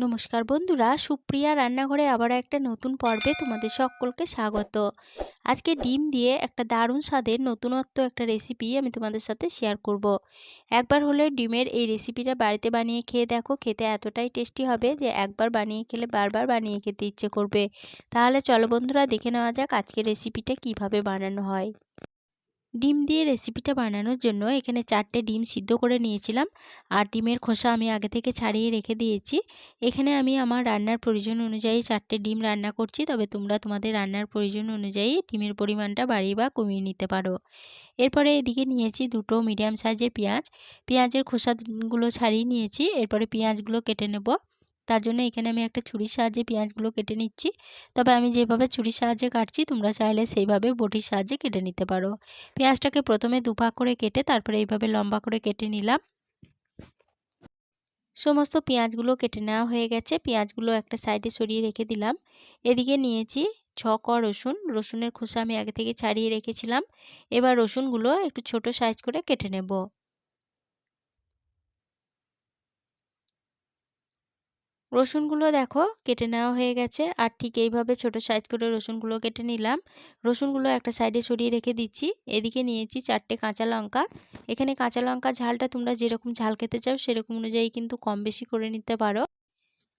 নমস্কার বন্ধুরা, সুপ্রিয়া রান্নাঘরে আবার একটা নতুন পর্বে তোমাদের সকলকে স্বাগত। আজকে ডিম দিয়ে একটা দারুণ স্বাদের নতুনত্ব একটা রেসিপি আমি তোমাদের সাথে শেয়ার করব। একবার হলে ডিমের এই রেসিপিটা বাড়িতে বানিয়ে খেয়ে দেখো, খেতে এতটাই টেস্টি হবে যে একবার বানিয়ে খেলে বারবার বানিয়ে খেতে ইচ্ছে করবে। তাহলে চলো বন্ধুরা, দেখে নেওয়া যাক আজকের রেসিপিটা কিভাবে বানানো হয়। ডিম দিয়ে রেসিপিটা বানানোর জন্য এখানে 4টে ডিম সিদ্ধ করে নিয়েছিলাম, আর ডিমের খোসা আমি আগে থেকে ছাড়িয়ে রেখে দিয়েছি। এখানে আমি আমার রান্নার প্রয়োজন অনুযায়ী 4টে ডিম রান্না করছি, তবে তোমরা তোমাদের রান্নার প্রয়োজন অনুযায়ী ডিমের পরিমাণটা বাড়িয়ে বা কমিয়ে নিতে পারো। এরপরে এদিকে নিয়েছি দুটো মিডিয়াম সাইজের পেঁয়াজ। পেঁয়াজের খোসাগুলো ছাড়িয়ে নিয়েছি, এরপরে পেঁয়াজগুলো কেটে নেব। তার জন্য এখানে আমি একটা ছুরির সাহায্যে পেঁয়াজগুলো কেটে নিচ্ছি। তবে আমি যেভাবে ছুরির সাহায্যে কাটছি তোমরা চাইলে সেইভাবে বটির সাহায্যে কেটে নিতে পারো। পেঁয়াজটাকে প্রথমে দুভাগ করে কেটে তারপরে এইভাবে লম্বা করে কেটে নিলাম। সমস্ত পেঁয়াজগুলো কেটে নেওয়া হয়ে গেছে, পেঁয়াজগুলো একটা সাইডে সরিয়ে রেখে দিলাম। এদিকে নিয়েছি 6 ক রসুন। রসুনের খোসা আমি আগে থেকে ছাড়িয়ে রেখেছিলাম। এবার রসুনগুলো একটু ছোট সাইজ করে কেটে নেব। রসুনগুলো দেখো কেটে নেওয়া হয়ে গেছে, আর ঠিক এইভাবে ছোট সাইজ করে রসুনগুলো কেটে নিলাম। রসুনগুলো একটা সাইডে সরিয়ে রেখে দিচ্ছি। এদিকে নিয়েছি 4টে কাঁচা লঙ্কা। এখানে কাঁচা লঙ্কা ঝালটা তোমরা যেরকম ঝাল খেতে চাও সেরকম অনুযায়ী কিন্তু কম বেশি করে নিতে পারো।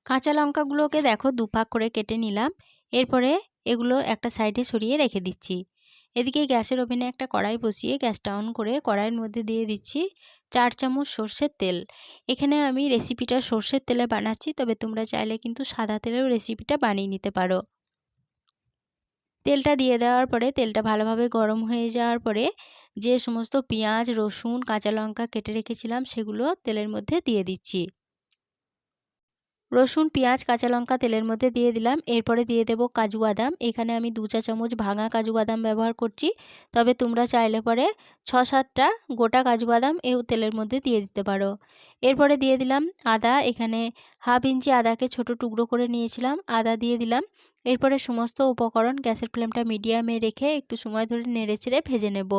কাঁচা লঙ্কাগুলোকে দেখো দুভাগ করে কেটে নিলাম। এরপরে এগুলো একটা সাইডে সরিয়ে রেখে দিচ্ছি। এদিকে গ্যাসের ওভেনে একটা কড়াই বসিয়ে গ্যাসটা অন করে কড়াইয়ের মধ্যে দিয়ে দিচ্ছি 4 চামচ সর্ষের তেল। এখানে আমি রেসিপিটা সর্ষের তেলে বানাচ্ছি, তবে তোমরা চাইলে কিন্তু সাদা তেলেও রেসিপিটা বানিয়ে নিতে পারো। তেলটা দিয়ে দেওয়ার পরে তেলটা ভালোভাবে গরম হয়ে যাওয়ার পরে যে সমস্ত পেঁয়াজ, রসুন, কাঁচা লঙ্কা কেটে রেখেছিলাম সেগুলো তেলের মধ্যে দিয়ে দিচ্ছি। রসুন, পেঁয়াজ, কাঁচা লঙ্কা তেলের মধ্যে দিয়ে দিলাম। এরপরে দিয়ে দেব কাজু বাদাম। এখানে আমি 2 চা চামচ ভাঙা কাজু বাদাম ব্যবহার করছি, তবে তোমরা চাইলে পরে 6-7টা গোটা কাজু বাদাম এই তেলের মধ্যে দিয়ে দিতে পারো। এরপরে দিয়ে দিলাম আদা। এখানে হাফ ইঞ্চি আদাকে ছোট টুকরো করে নিয়েছিলাম, আদা দিয়ে দিলাম। এরপরে সমস্ত উপকরণ গ্যাসের ফ্লেমটা মিডিয়ামে রেখে একটু সময় ধরে নেড়েচেড়ে ভেজে নেব।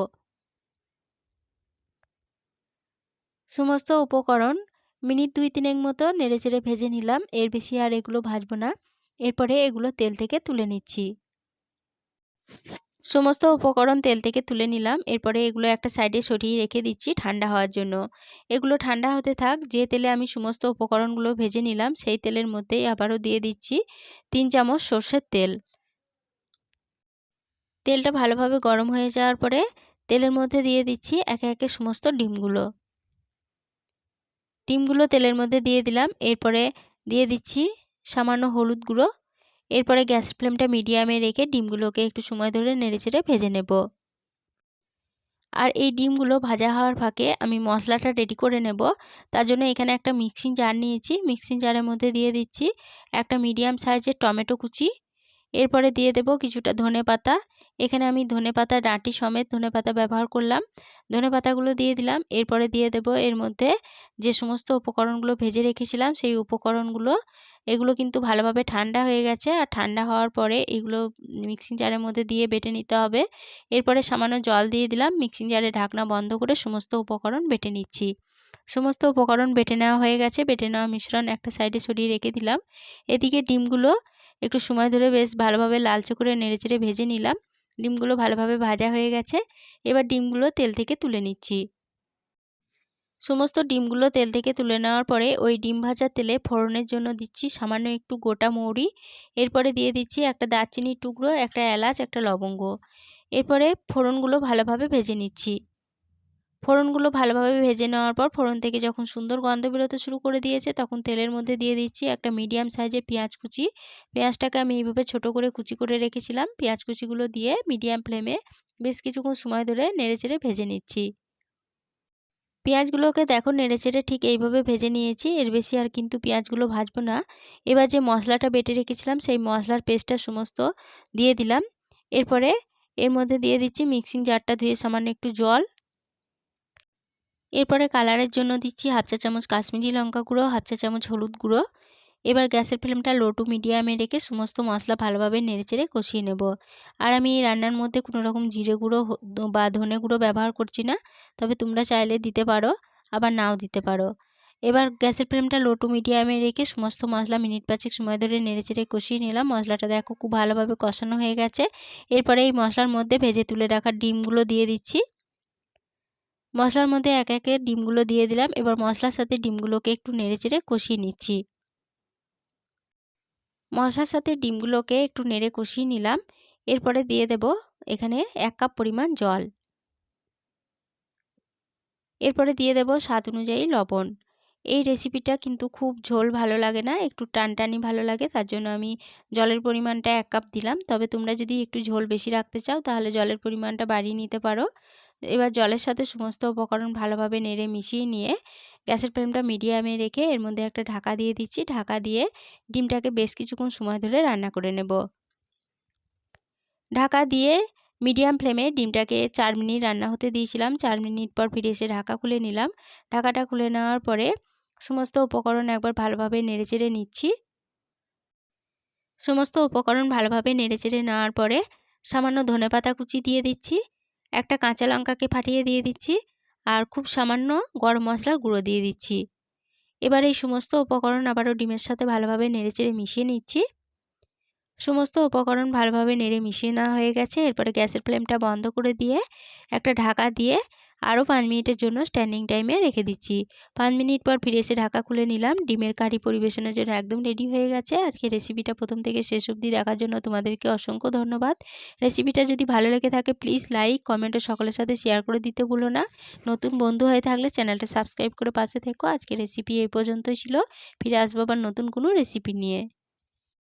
সমস্ত উপকরণ মিনিট 2-3 মতো নেড়েচেড়ে ভেজে নিলাম, এর বেশি আর এগুলো ভাজবো না। এরপরে এগুলো তেল থেকে তুলে নিচ্ছি। সমস্ত উপকরণ তেল থেকে তুলে নিলাম, এরপরে এগুলো একটা সাইডে সরিয়ে রেখে দিচ্ছি ঠান্ডা হওয়ার জন্য। এগুলো ঠান্ডা হতে থাক। যে তেলে আমি সমস্ত উপকরণগুলো ভেজে নিলাম সেই তেলের মধ্যেই আবারও দিয়ে দিচ্ছি 3 চামচ সর্ষের তেল। তেলটা ভালোভাবে গরম হয়ে যাওয়ার পরে তেলের মধ্যে দিয়ে দিচ্ছি একে একে সমস্ত ডিমগুলো। ডিমগুলো তেলের মধ্যে দিয়ে দিলাম। এরপরে দিয়ে দিচ্ছি সামান্য হলুদ গুঁড়ো। এরপরে গ্যাসের ফ্লেমটা মিডিয়ামে রেখে ডিমগুলোকে একটু সময় ধরে নেড়েচেড়ে ভেজে নেব। আর এই ডিমগুলো ভাজা হওয়ার ফাঁকে আমি মশলাটা রেডি করে নেব। তার জন্য এখানে একটা মিক্সিং জার নিয়েছি। মিক্সিং জারের মধ্যে দিয়ে দিচ্ছি একটা মিডিয়াম সাইজের টমেটো কুচি। এরপরে দিয়ে দেব কিছুটা ধনেপাতা। এখানে আমি ধনেপাতা ডাঁটি সমেত ধনেপাতা ব্যবহার করলাম। ধনেপাতাগুলো দিয়ে দিলাম। এরপরে দিয়ে দেব এর মধ্যে যে সমস্ত উপকরণগুলো ভেজে রেখেছিলাম সেই উপকরণগুলো। এগুলো কিন্তু ভালোভাবে ঠান্ডা হয়ে গেছে, আর ঠান্ডা হওয়ার পরে এগুলো মিক্সিং জারের মধ্যে দিয়ে বেটে নিতে হবে। এরপরে সামান্য জল দিয়ে দিলাম। মিক্সিং জারের ঢাকনা বন্ধ করে সমস্ত উপকরণ বেটে নিচ্ছি। সমস্ত উপকরণ বেটে নেওয়া হয়ে গেছে। বেটে নেওয়া মিশ্রণ একটা সাইডে সরিয়ে রেখে দিলাম। এদিকে ডিমগুলো একটু সময় ধরে বেশ ভালোভাবে লালচে করে নেড়েচেড়ে ভেজে নিলাম। ডিমগুলো ভালোভাবে ভাজা হয়ে গেছে। এবার ডিমগুলো তেল থেকে তুলে নিচ্ছি। সমস্ত ডিমগুলো তেল থেকে তুলে নেওয়ার পরে ওই ডিম ভাজা তেলে ফোড়নের জন্য দিচ্ছি সামান্য একটু গোটা মৌরি। এরপরে দিয়ে দিচ্ছি একটা দারচিনির টুকরো, একটা এলাচ, একটা লবঙ্গ। এরপরে ফোড়নগুলো ভালোভাবে ভেজে নিচ্ছি। ফোড়নগুলো ভালোভাবে ভেজে নেওয়ার পর ফোড়ন থেকে যখন সুন্দর গন্ধ বেরোতে শুরু করে দিয়েছে তখন তেলের মধ্যে দিয়ে দিচ্ছি একটা মিডিয়াম সাইজের পেঁয়াজ কুচি। পেঁয়াজটাকে আমি এইভাবে ছোট করে কুচি করে রেখেছিলাম। পেঁয়াজ কুচিগুলো দিয়ে মিডিয়াম ফ্লেমে বেশ কিছুক্ষণ সময় ধরে নেড়েচেড়ে ভেজে নিচ্ছি। পেঁয়াজগুলোকে দেখো নেড়েচেড়ে ঠিক এইভাবে ভেজে নিয়েছি, এর বেশি আর কিন্তু পেঁয়াজগুলো ভাজবো না। এবার যে মশলাটা বেটে রেখেছিলাম সেই মশলার পেস্টটা সমস্ত দিয়ে দিলাম। এরপরে এর মধ্যে দিয়ে দিচ্ছি মিক্সিং জারটা ধুয়ে সামান্য একটু জল। এরপরে কালারের জন্য দিচ্ছি হাফ চা চামচ কাশ্মীরি লঙ্কা গুঁড়ো, হাফ চা চামচ হলুদ গুঁড়ো। এবার গ্যাসের ফ্লেমটা লো টু মিডিয়ামে রেখে সমস্ত মশলা ভালোভাবে নেড়েচেড়ে কষিয়ে নেব। আর আমি এই রান্নার মধ্যে কোনো রকম জিরে গুঁড়ো বা ধনে গুঁড়ো ব্যবহার করছি না, তবে তোমরা চাইলে দিতে পারো, আবার নাও দিতে পারো। এবার গ্যাসের ফ্লেমটা লো টু মিডিয়ামে রেখে সমস্ত মশলা মিনিট 5 সময় ধরে নেড়েচেড়ে কষিয়ে নিলাম। মশলাটা দেখো খুব ভালোভাবে কষানো হয়ে গেছে। এরপরে এই মশলার মধ্যে ভেজে তুলে রাখা ডিমগুলো দিয়ে দিচ্ছি। মশলার মধ্যে একে একে ডিমগুলো দিয়ে দিলাম। এবার মশলার সাথে ডিমগুলোকে একটু নেড়েচেড়ে কষিয়ে নিচ্ছি। মশলার সাথে ডিমগুলোকে একটু নেড়ে কষিয়ে নিলাম। এরপরে দিয়ে দেব এখানে 1 কাপ পরিমাণ জল। এরপরে দিয়ে দেব স্বাদ অনুযায়ী লবণ। এই রেসিপিটা কিন্তু খুব ঝোল ভালো লাগে না, একটু টানটানি ভালো লাগে, তার জন্য আমি জলের পরিমাণটা 1 কাপ দিলাম। তবে তোমরা যদি একটু ঝোল বেশি রাখতে চাও তাহলে জলের পরিমাণটা বাড়িয়ে নিতে পারো। এবার জলের সাথে সমস্ত উপকরণ ভালোভাবে নেড়ে মিশিয়ে নিয়ে গ্যাসের ফ্লেমটা মিডিয়ামে রেখে এর মধ্যে একটা ঢাকা দিয়ে দিচ্ছি। ঢাকা দিয়ে ডিমটাকে বেশ কিছুক্ষণ সময় ধরে রান্না করে নেব। ঢাকা দিয়ে মিডিয়াম ফ্লেমে ডিমটাকে 4 মিনিট রান্না হতে দিয়েছিলাম। 4 মিনিট পর ফিরে এসে ঢাকা খুলে নিলাম। ঢাকাটা খুলে নেওয়ার পরে সমস্ত উপকরণ একবার ভালোভাবে নেড়েচেড়ে নিচ্ছি। সমস্ত উপকরণ ভালোভাবে নেড়েচেড়ে নেওয়ার পরে সামান্য ধনেপাতা কুচি দিয়ে দিচ্ছি। একটা কাঁচা লঙ্কাকে ফাটিয়ে দিয়ে দিচ্ছি। আর খুব সামান্য গরম মশলার গুঁড়ো দিয়ে দিচ্ছি। এবার এই সমস্ত উপকরণ আবারও ডিমের সাথে ভালোভাবে নেড়েচেড়ে মিশিয়ে নিচ্ছি। সমস্ত উপকরণ ভালোভাবে নেড়ে মিশিয়ে নেওয়া হয়ে গেছে। এরপরে গ্যাসের ফ্লেমটা বন্ধ করে দিয়ে একটা ঢাকা দিয়ে আরও 5 মিনিটের জন্য স্ট্যান্ডিং টাইমে রেখে দিচ্ছি। 5 মিনিট পর ফিরে এসে ঢাকা খুলে নিলাম। ডিমের কারি পরিবেশনের জন্য একদম রেডি হয়ে গেছে। আজকে রেসিপিটা প্রথম থেকে শেষ অবধি দেখার জন্য তোমাদেরকে অসংখ্য ধন্যবাদ। রেসিপিটা যদি ভালো লেগে থাকে প্লিজ লাইক, কমেন্ট ও সকলের সাথে শেয়ার করে দিতে ভুলো না। নতুন বন্ধু হয়ে থাকলে চ্যানেলটা সাবস্ক্রাইব করে পাশে থেকো। আজকে রেসিপি এই পর্যন্তই ছিল। ফিরে আসবো আবার নতুন কোনো রেসিপি নিয়ে।